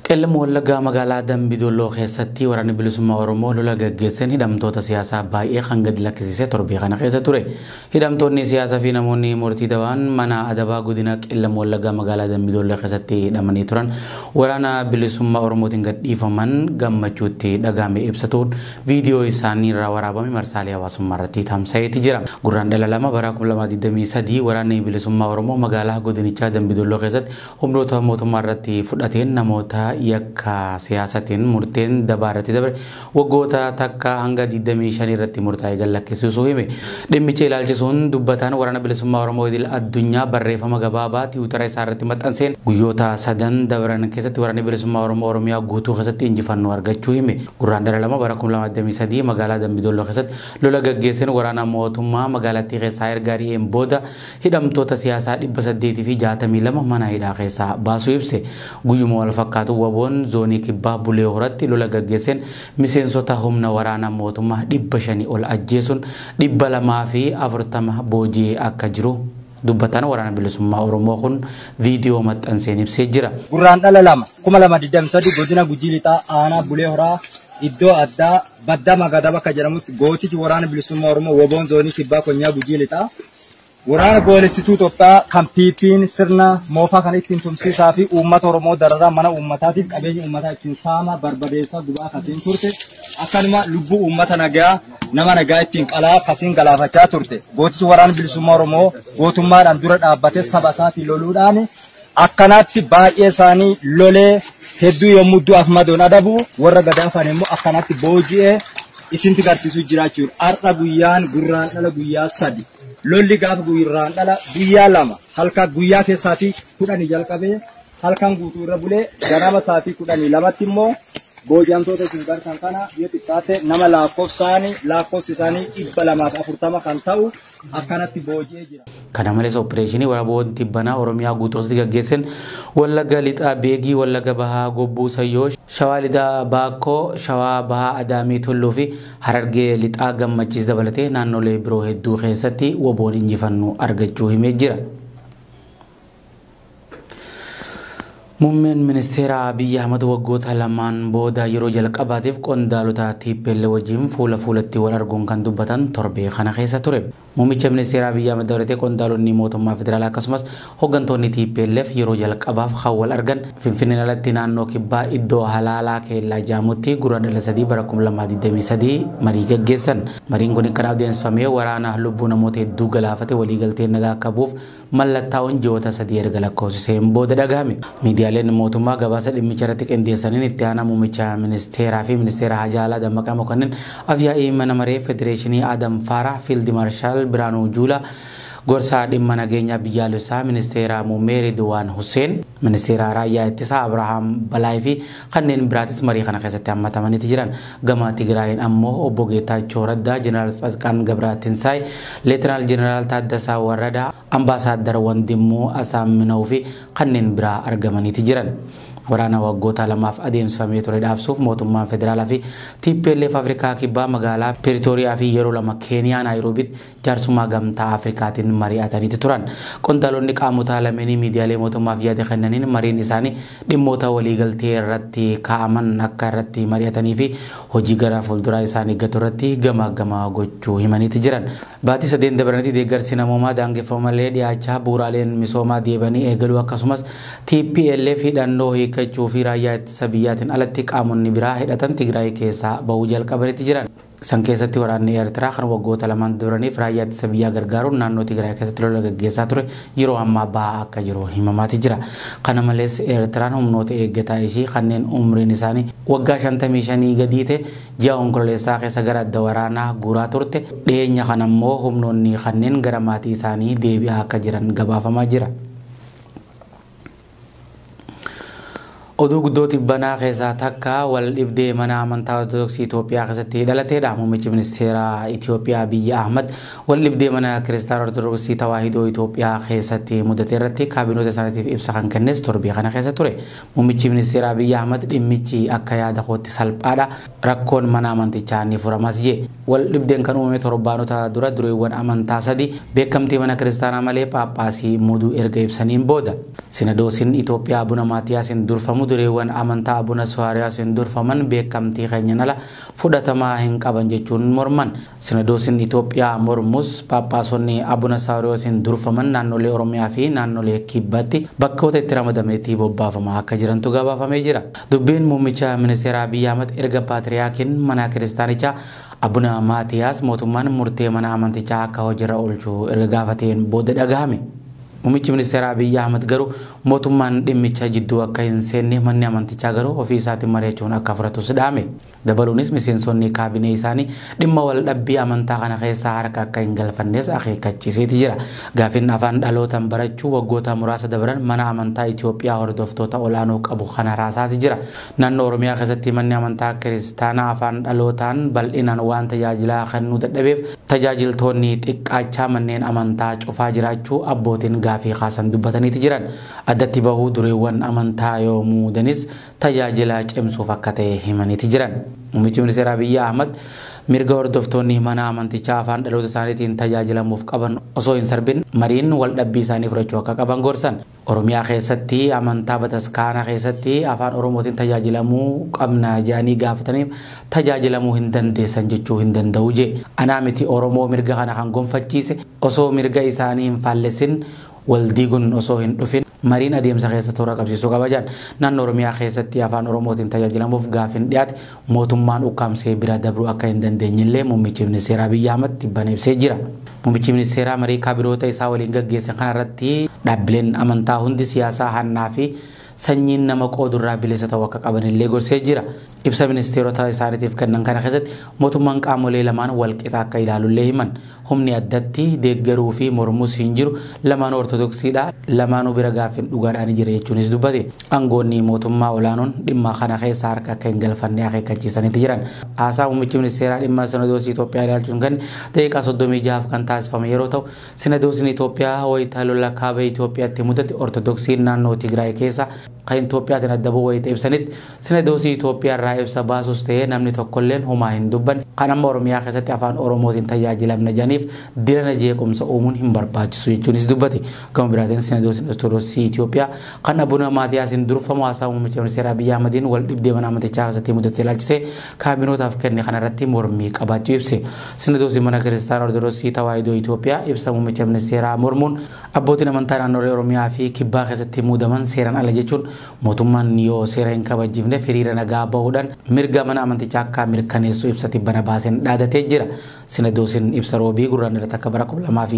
Qellem Wallaggaa magaalaa Dambidolloo keessatti waraanni bilisummaa Oromoo lola gaggeessan hidhamtoota siyaasaa baay'ee kan gadi lakkisisee torbee kana keessa ture. Hidhamtoonni siyaasaa fi namoonni murtii dabaan mana adabaa godina Qellem Wallaggaa magaalaa Dambidolloo keessatti hidhamanii turan waraana bilisummaa Oromootiin gadhiifaman gammachuutti dhagahame ibsatuun viidiyoo isaanii irraa waraabame marsaalee hawaasummaa irratti tamsa'eeti jira. Gurraan dhala lama bara 2023 waraanni bilisummaa Oromoo magaalaa godinichaa Dambidolloo keessatti humnoota mootummaa irratti fudhateen namoota yakka siyaasatiin murteen dabaarratti dabre waggoota takka hanga 25 irratti murtaa'e gallakkisuusuu hime. Dhimmicha ilaalchisuun dubbataan waraana bilisummaa Oromoo idil addunyaa barreeffama gabaabaa tiwutara isaa irratti maxxanseen guyyoota sadan dabran keessatti waraanni bilisummaa Oromoo Oromiyaa guutuu keessatti injifannoo argachuu hime. Gurraan dhala lama bara 2023 magaalaa Dambidolloo keessatti lola gaggeessan waraana mootummaa magaalattii keessaa erga ari'een booda hidhamtoota siyaasaa 862 mana hidhaa keessaa baasuu ibse. Guyyuma wal fakkaatu waboon zoonii kibbaa Bulee Horatti lola gaggeessan miseensota humna waraana mootummaa 500 ol ajjeesuun 240 booji'ee akka jiru dubbataan waraana bilisummaa Oromoo kun viidiyoo maxxanseen ibsee jira. Gurraan dhala lama 2023 godina Gujii Lixaa aanaa Bulee Horaa iddoo addaa baddaa Magadaa bakka jedhamutti gootichi waraana bilisummaa Oromoo waboon zoonii kibbaa konyaa Gujii Lixaa waraana goolessituu Itoophiyaa kan piipiin sirna moofaa kan ittiin tumsiisaa fi uummata Oromoo dararaa mana uummataatiif qabeenya uummataa ittiin saama barbadeessaa gubaa kasiin turte akkanuma lubbuu uummata nagaa nama nagaa ittiin qalaa kasiin galaafachaa turte. Gootichi waraana bilisummaa Oromoo gootummaadhaan dura dhaabbatee saba isaatiin loluudhaan akkanatti baay'ee isaanii lolee hedduu yommuu du'aaf madoon adabu warra gadaafan immoo akkanatti booji'ee isinti garsiisuu jiraachuudha. Har'a guyyaan gurraan dhala guyyaa 3 lolli gaafa gurraan dhala guyyaa 2 halka guyyaa keessaatii 10 jalqabee halkan guutuu irra bulee ganama saatii 12tti immoo booji'amtoota isin gartan kana yoo xiqqaate nama lakkoofsi isaanii 240 kan ta'u akkanatti booji'ee jira. Kana malees opereeshinii waraabonni tibbanaa Oromiyaa guutuutti gaggeessan Wallagga Lixaa Beegii, Wallagga Bahaa Gobbuu Sayyoo, Shawaa Lixaa Baakkoo, Shawaa Bahaa Adaamii Tulluu fi Harargee Lixaa Gammachiis dabalatee naannolee biroo hedduu keessatti waboon injifannoo argachuu himee jira. Muummeen ministeera Abiyyi Ahmad waggoota lamaan booda yeroo jalqabaatiif qondaalota TPL wajjin fuula fuulatti wal arguun kan dubbatan torbee kana keessa ture. Muummicha ministeera Abiyyi Ahmad dabalatee qondaalonni mootummaa federaalaa akkasumas hooggantoonni TPLF yeroo jalqabaaf kan wal argan Finfinneen alatti naannoo kibbaa iddoo halaalaa keellaa jaamutti gurraan dhala 3 bara 2023 marii gaggeessan. Mariin kun kan adeemsifamee waraana lubbuu namoota hedduu galaafate waliigaltee nagaa akka bu'uuf mallattaa'uun ji'oota 3 erga lakkoofsiseen booda dhagahame. Miidiyaaleen mootummaa gabaasa dhimmicha irratti qindeessaniin itti aanaa muummicha ministeeraa fi ministeera Hajaa Alaa Dammaqaa Mokonnin afyaa'ii mana maree federeeshinii Adam Faaraa Fiild Maarshaal Biraanuu Juulaa gorsaa dhimma nageenyaa biyyaalessaa ministeera muummee Ridwaan Hussein ministeera raayyaa ittisaa Abrahaam Balaay fi kanneen biraatis marii kana keessatti hammatamanii jiran. Gama Tigraayin ammoo obbo Geetaachoo Raddaa, Jeneraal ጻድቃን ገብረትንሳኤ, Leetinaal Jeneraal Taaddasaa Warradaa, Ambaasaadar Wandimmoo Asaaminoo fi kanneen biraa argamanii jiran. Waraana waggoota lamaaf adeemsifamee ture dhaabsuuf mootummaan federaalaa fi TPLF Afrikaa kibbaa magaalaa Pretoria fi yeroo lama Keeniyaa Naayiroobitti jaarsummaa gamtaa Afrikaatiin mari'atanii turan. Qondaalonni qaamota lameenii miidiyaalee mootummaaf yaada kennaniin mariin isaanii dhimmoota waliigaltee irratti kaa'aman akka irratti mari'atanii fi hojii gara fuulduraa isaanii eeggatu irratti gamaa gochuu himanii jiran. Baatii 3 dabaranitti deeggarsi namoomaa daangeffamallee dhiyaachaa bu'uuraaleen misoomaa deebanii eegaluu akkasumas TPLF hidhannoo hiikachuu fi raayyaa ittisa biyyaatiin alatti qaamonni biraa hidhatan Tigraay keessaa bahuu jalqabanitti jiran. San keessatti waraanni Eertiraa kan waggoota lamaan dabraniif raayyaa ittisa biyyaa gargaaruun naannoo Tigraay keessatti lola gaggeessaa ture yeroo ammaa bahaa akka jiru himamaati jira. Kana malees Eertiraan humnoota eeggataa ishii kanneen umriin isaanii waggaa 55 gadii ta'e ji'a onkololeessaa keessa gara adda waraanaa guuraa turte. Dhiyeenya kana immoo humnoonni kanneen gara maatii isaanii deebi'aa akka jiran gabaafamaa jira. Oduu guddooti banaa keessaa takka wal dhibdee mana amantaa Ortodoksii Itoophiyaa keessatti dhalateedha. Muummichi ministeera Itoophiyaa Abiyyi Ahmad wal dhibdee mana Kiristaanaa Ortodoksii Tawaahidoo Itoophiyaa keessatti mudate irratti kaabinoota isaaniitiif ibsa kan kennes torbee kana keessa ture. Muummichi ministeera Abiyyi Ahmad dhimmichi akka yaada kootti salphaadha. Rakkoon mana amantichaa ni furamas jee. Wal dhibdeen kan uumame torbaanota dura dureewwan amantaa 3 beekamtii mana kiristaanaa malee Paaphaasii muduu erga ibsaniin booda. Sinadoosiin Itoophiyaa Abuna Maatiyaasin durfamu dureewwan amantaa Abuna Sawaariyaasiin durfaman beekamtii keenyan ala fudhatamaa hin qaban jechuun morman. Sinadoosiin Itoophiyaa mormus Paappaasonni Abuna Sawaariyaasiin durfaman naannolee Oromiyaa fi naannolee Kibbaatti bakkoota itti ramadameetii bobbaafamaa akka jirantu gabaafamee jira. Dubbiin muummicha ministeera Abiy Ahmed erga Paatriyaarkiin mana kiristaanichaa Abuna Maatiyaas mootummaan murtee mana amantichaa akka hojiirra oolchuu erga gaafateen booda dhagahame. Muummichi ministeera Abiy Ahmed garuu mootummaan dhimmicha jidduu akka hin seenne manni amantichaa garuu ofii isaatiin mari'achuun akka fudhatus dhaame. Dabaluunis miseensonni kaabinee isaanii dhimma wal dhabbii amantaa kana keessaa harka akka hin galfannes akeekkachiiseeti jira. Gaaffiin afaan dhalootaan barachuu waggoota muraasa dabran mana amantaa Itoophiyaa hordoftoota olaanoo qabu kana raasaati jira. Naannoo Oromiyaa keessatti manni amantaa kiristaanaa afaan dhalootaan bal'inaan waan tajaajilaa kennuu dadhabeef tajaajiltoonni xiqqaachaa manneen amantaa cufaa jiraachuu abbootiin gaafii kaasan dubbataniiti jiran. Addatti bahuu dureewwan amantaa yoo muudanis tajaajila cimsuuf akka ta'e himaniiti jiran. Muummichi ministeera Abiy Ahmed mirga hordoftoonni mana amantichaa afaan dhaloota isaaniitiin tajaajilamuuf qaban osoo hin sarbin mariin wal dhabbii isaanii furachuu akka qaban gorsan. Oromiyaa keessatti amantaa bataskaana keessatti afaan Oromootiin tajaajilamuu qabna jedhanii gaafataniif tajaajilamuu hin dandeessan jechuu hin danda'u je. Anaa miti Oromoo mirga kana kan gonfachiise osoo mirga isaanii hin faallessin waldiiguun osoo hin dhufin mariin adeemsa keessa toora qabsiisuu qaba jedhan. Naannoo Oromiyaa keessatti afaan Oromootiin tajaajilamuuf gaaffiin dhiyaate mootummaan ukkaamsee bira dabruu akka hin dandeenyellee muummichi ministeera Abiy Ahmed tibbaan ibsee jira. Muummichi ministeeraa marii kaabiroota isaa waliin gaggeessan kanarratti dhaabbileen amantaa hundi siyaasaa hannaa fi sanyiin nama qoodurraa bilisa ta'uu akka qabanillee gorsee jira. Ibsa ministeerota isaaniitiif kennan kana keessatti mootummaan qaamolee lamaan walqixa akka ilaalullee himan. Humni addatti deeggaruu fi mormus hin jiru, lamaan ortodoksiidha, lamaanuu bira gaaffiin dhugaadhaan jira jechuunis dubbate. Aangoonni mootummaa olaanoon dhimma kana keessa harka akka hin galfanne akeekkachiisaniiti jiran. Haasaa muummichi ministeeraa dhimma sinadoosii Itoophiyaa ilaalchuun kan daqiiqaa 36 kan taasifame yeroo ta'u, sinadoosiin Itoophiyaa wayita lola kaaba Itoophiyaatti mudate ortodoksiin naannoo Tigraay keessa kan Itoophiyaatiin adda bu'uu wayita ibsanitti sinadoosii Itoophiyaa irraa ibsa baasus ta'ee namni tokkolleen homaa hin dubbanne. Kan amma Oromiyaa keessatti afaan Oromootiin tajaajilamna jedhaniif dirana jeequmsa uumuun hin barbaachisu jechuunis dubbate. Gama biraatiin sinadoosiin ortodoksii Itoophiyaa kan Abuna Maatiyaasiin durfamu haasaa muummicha ministeera Abiy Ahmediin wal dhibdee mana amantichaa keessatti mudate ilaalchisee kaabinootaaf kenne kanarratti mormii qabaachuu ibse. Sinadoosiin mana kiristaanaa ortodoksii Tawaahidoo Itoophiyaa ibsa muummicha ministeeraa mormuun abbootiin amantaa naannolee Oromiyaa fi Kibbaa keessatti muudaman seeraan ala jechuun mootummaan yoo seera hin kabajjifne hiriira nagaa bahuudhaan mirga mana amantichaa akka mirkaneessu ibsa tibbana baaseen dhaadatee jira. Sinadoosiin ibsa roobii gurraandhala takka bara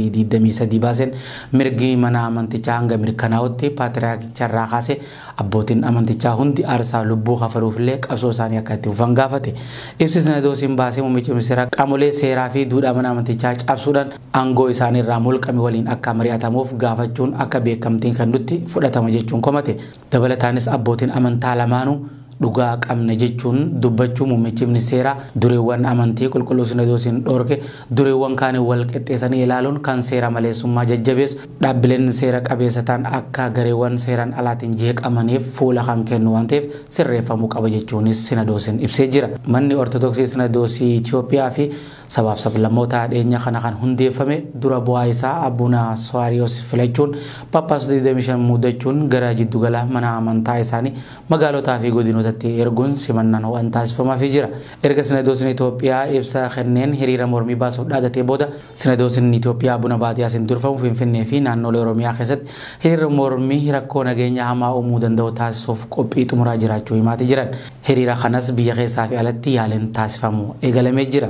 2023 baaseen mirgi mana amantichaa hanga mirkanaa'utti paatriyaarkicha irraa kaasee abbootiin amantichaa hundi aarsaa lubbuu kafaluufillee qabsoo isaanii akka itti fufan gaafate. Ibsi sinadoosiin baasee muummicha ministeeraa qaamolee seeraa fi duudhaa mana amantichaa cabsuudhaan aangoo isaanii irraa mulqame waliin akka mari'atamuuf gaafachuun akka beekamtiin kan nutti fudhatama jechuun komate. Dabalataanis abbootiin amantaa lamaanuu dhugaa qabna jechuun dubbachuu muummichi ministeeraa dureewwan amantii qulqulluu sinadoosiin dhorke dureewwan kaan wal qixxeessanii ilaaluun kan seera maleessummaa jajjabeessu dhaabbileen seera qabeessa ta'an akka gareewwan seeraan alaatiin jeeqamaniif fuula kan kennu waan ta'eef sirreeffamuu qaba jechuunis sinadoosiin ibsee jira. Manni ortodoksii sinadoosii Itoophiyaa fi sabaaf sablammoota dhiyeenya kana kan hundeeffame dura bu'aa isaa Abuna Sawaariyoos filachuun Paappaasota 25 muudachuun gara jiddugala mana amantaa isaanii magaalotaa fi godinootatti erguun simannaan waan taasifamaafii jira. Erga sinadoosiin Itoophiyaa ibsa kenneen hiriira mormii baasuuf dhaadatee booda sinadoosiin Itoophiyaa Abuna Maatiyaasiin durfamu Finfinnee fi naannolee Oromiyaa keessatti hiriira mormii rakkoo nageenya hamaa uumuu danda'u taasisuuf qophii xumuraa jiraachuu himaatii jiran. Hiriira kanas biyya keessaa fi alatti yaaliin taasifamu eegalamee jira.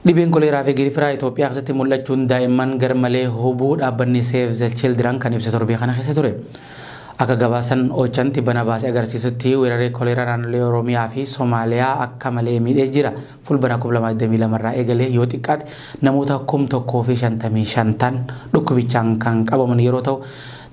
Dhibeen koleeraa fi girifiraa Itoophiyaa keessatti mul'achuun daa'imman garmalee hubuu dhaabbanni Save the Children kan ibsa torbee kana keessa ture. Akka gabaasan Ochanti bana baasee agarsiisutti weeraree koleeraa naannolee Oromiyaa fi Somaaliyaa akka malee miidhee jira. Fulbaana 2022 irraa eegalee yoo xiqqaate namoota 1,055 dhukkubichaan kan qabaman yeroo ta'u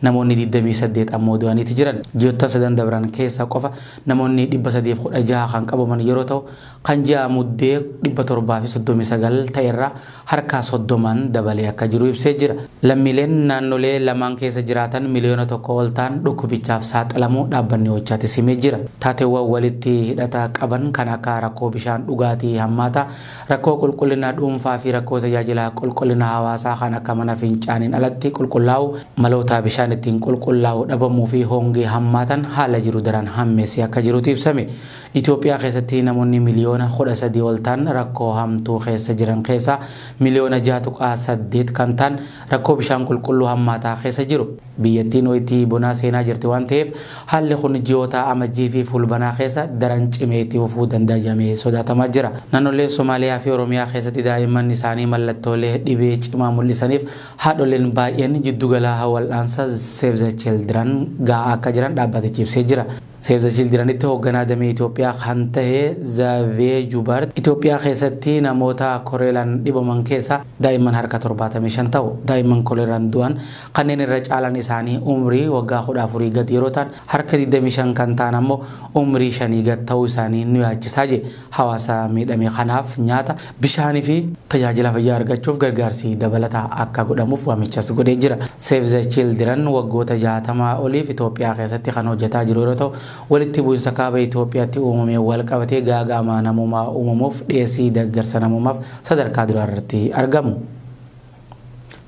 namoonni 28 ammoo du'aniiti jiran. Ji'oota sadan dabran keessa qofa namoonni 316 kan qabaman yeroo ta'u kan ji'a muddee 739 ta'erraa harka 30 dabalee akka jiru ibsee jira. Lammiileen naannolee lamaan keessa jiraatan miliyoona 1 ol ta'an dhukkubichaaf saaxilamuu dhaabbanni Ochaatti simee jira. Taateewwan walitti hidhata qaban kan akka rakkoo bishaan dhugaatii hammaataa, rakkoo qulqullina dhuunfaa fi rakkoo tajaajila qulqullina hawaasaa kan akka mana fincaaniin alatti qulqullaa'u maloota bishaan bishaan ittiin qulqullaa'u dhabamuu fi hongee hammaatan haala jiru daran hammeessee akka jirutu ibsame. Itoophiyaa keessatti namoonni miliyoona 13 ol ta'an rakkoo hamtuu keessa jiran keessaa miliyoona 6.8 kan ta'an rakkoo bishaan qulqulluu hammaataa keessa jiru. Biyyattiin wayitii bonaa seenaa jirti waan ta'eef haalli kun ji'oota amajjii fi fulbanaa keessa daran cimee itti fufuu danda'a jedhamee sodaatamaa jira. Naannolee Somaaliyaa fi Oromiyaa keessatti daa'imman isaanii mallattoolee dhibee cimaa mul'isaniif haadholeen baay'een jiddugala wal'aansa Save the Children gahaa akka jiran dhaabbatichi ibsee jira. Save the Children itti hoogganaa damee Itoophiyaa kan ta'e Zavee Jubar Itoophiyaa keessatti namoota koleeraan dhibaman keessaa daa'imman harka 75 ta'u. Daa'imman koleeraan du'an kanneen irra caalan isaanii umrii waggaa 14 gadi yeroo ta'an harka 25 kan ta'an ammoo umrii 5 gad ta'uu isaanii nu yaachisaa jira. Hawaasa miidhame kanaaf nyaata, bishaanii fi tajaajila fayyaa argachuuf gargaarsi dabalataa akka godhamuuf waamichas godhee jira. Save the Children waggoota 60 oliif Itoophiyaa keessatti kan hojjetaa jiru yeroo ta'u walitti bu'insa kaaba Itoophiyaatti uumamee wal qabatee gaaga'ama namummaa uumamuuf dhiyeessii deeggarsa namummaaf sadarkaa duraa irratti argamu.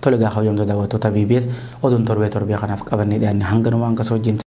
Tole gaafa yoomtuu daawwattoota BBS oduun torbee kanaaf qabannee dhiyaanne hanganumaan akka soojjin